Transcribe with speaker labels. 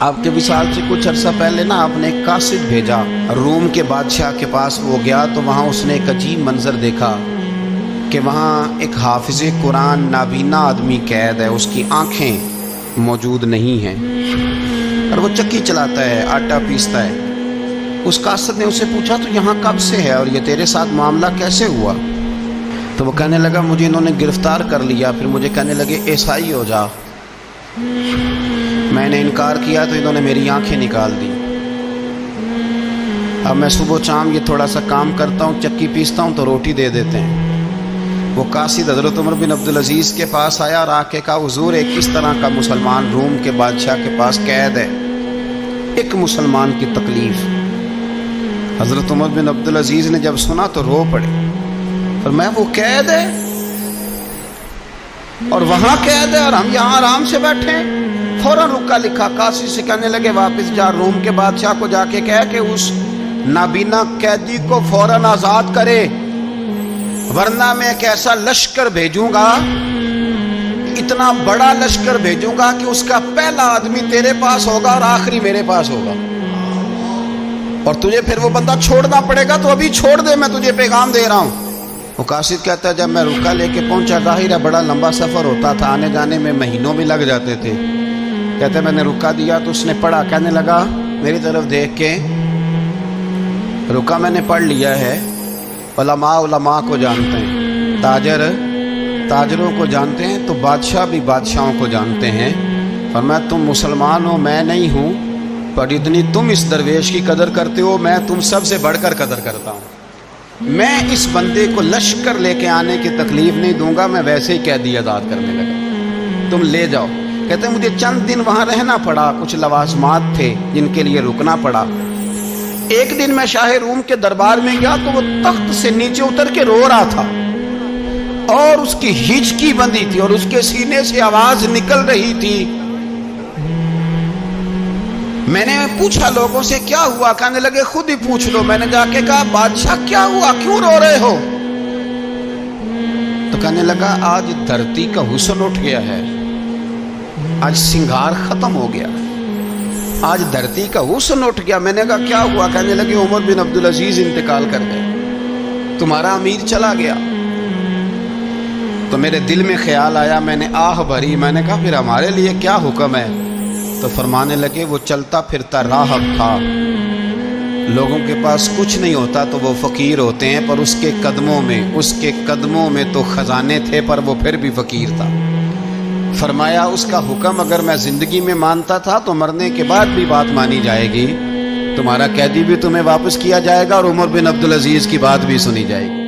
Speaker 1: آپ کے وصال سے کچھ عرصہ پہلے نا آپ نے ایک قاصد بھیجا روم کے بادشاہ کے پاس. وہ گیا تو وہاں اس نے ایک عجیب منظر دیکھا کہ وہاں ایک حافظ قرآن نابینا آدمی قید ہے. اس کی آنکھیں موجود نہیں ہیں اور وہ چکی چلاتا ہے، آٹا پیستا ہے. اس قاصد نے اسے پوچھا تو یہاں کب سے ہے اور یہ تیرے ساتھ معاملہ کیسے ہوا؟ تو وہ کہنے لگا مجھے انہوں نے گرفتار کر لیا، پھر مجھے کہنے لگے عیسائی ہو جا. میں نے انکار کیا تو انہوں نے میری آنکھیں نکال دی. اب میں صبح شام یہ تھوڑا سا کام کرتا ہوں، چکی پیستا ہوں تو روٹی دے دیتے ہیں. وہ قاصد حضرت عمر بن عبدالعزیز کے پاس آیا اور آ کے کہا حضور ایک اس طرح کا مسلمان روم کے بادشاہ کے پاس قید ہے، ایک مسلمان کی تکلیف. حضرت عمر بن عبدالعزیز نے جب سنا تو رو پڑے. فرمایا وہ قید ہے اور وہاں قید ہے اور ہم یہاں آرام سے بیٹھے ہیں. فوراً رکا لکھا قاصد سے کہنے لگے واپس جا، روم کے بادشاہ کو جا کے کہہ کہ اس نابینا قیدی کو فوراً آزاد کرے، ورنہ میں ایک ایسا لشکر بھیجوں گا، اتنا بڑا لشکر بھیجوں گا کہ اس کا پہلا آدمی تیرے پاس ہوگا اور آخری میرے پاس ہوگا، اور تجھے پھر وہ بندہ چھوڑنا پڑے گا. تو ابھی چھوڑ دے، میں تجھے پیغام دے رہا ہوں. وہ قاصد کہتا ہے جب میں رکا لے کے پہنچا، ظاہر ہے بڑا لمبا سفر ہوتا تھا، آنے جانے میں مہینوں بھی لگ جاتے تھے. کہتے ہیں میں نے رکا دیا تو اس نے پڑھا، کہنے لگا میری طرف دیکھ کے رکا میں نے پڑھ لیا ہے. علماء کو جانتے ہیں، تاجر تاجروں کو جانتے ہیں، تو بادشاہ بھی بادشاہوں کو جانتے ہیں. فرمایا تم مسلمان ہو، میں نہیں ہوں، پر اتنی تم اس درویش کی قدر کرتے ہو، میں تم سب سے بڑھ کر قدر کرتا ہوں. میں اس بندے کو لشکر لے کے آنے کی تکلیف نہیں دوں گا، میں ویسے ہی قیدی آزاد کرنے لگا، تم لے جاؤ. کہتے ہیں مجھے چند دن وہاں رہنا پڑا، کچھ لوازمات تھے جن کے لیے رکنا پڑا. ایک دن میں شاہ روم کے دربار میں گیا تو وہ تخت سے نیچے اتر کے رو رہا تھا اور اس کی ہچکی بندھی تھی اور اس کے سینے سے آواز نکل رہی تھی. میں نے پوچھا لوگوں سے کیا ہوا؟ کہنے لگے خود ہی پوچھ لو. میں نے جا کے کہا بادشاہ کیا ہوا، کیوں رو رہے ہو؟ تو کہنے لگا آج دھرتی کا حسن اٹھ گیا ہے، آج سنگار ختم ہو گیا، آج دھرتی کا حسن اٹھ گیا. میں نے کہا کیا ہوا؟ کہنے لگے عمر بن عبدالعزیز انتقال کر گئے، تمہارا امیر چلا گیا. تو میرے دل میں خیال آیا، میں نے آہ بھری. میں نے کہا پھر ہمارے لیے کیا حکم ہے؟ تو فرمانے لگے وہ چلتا پھرتا راہب تھا، لوگوں کے پاس کچھ نہیں ہوتا تو وہ فقیر ہوتے ہیں، پر اس کے قدموں میں تو خزانے تھے، پر وہ پھر بھی فقیر تھا. فرمایا اس کا حکم اگر میں زندگی میں مانتا تھا تو مرنے کے بعد بھی بات مانی جائے گی، تمہارا قیدی بھی تمہیں واپس کیا جائے گا اور عمر بن عبدالعزیز کی بات بھی سنی جائے گی.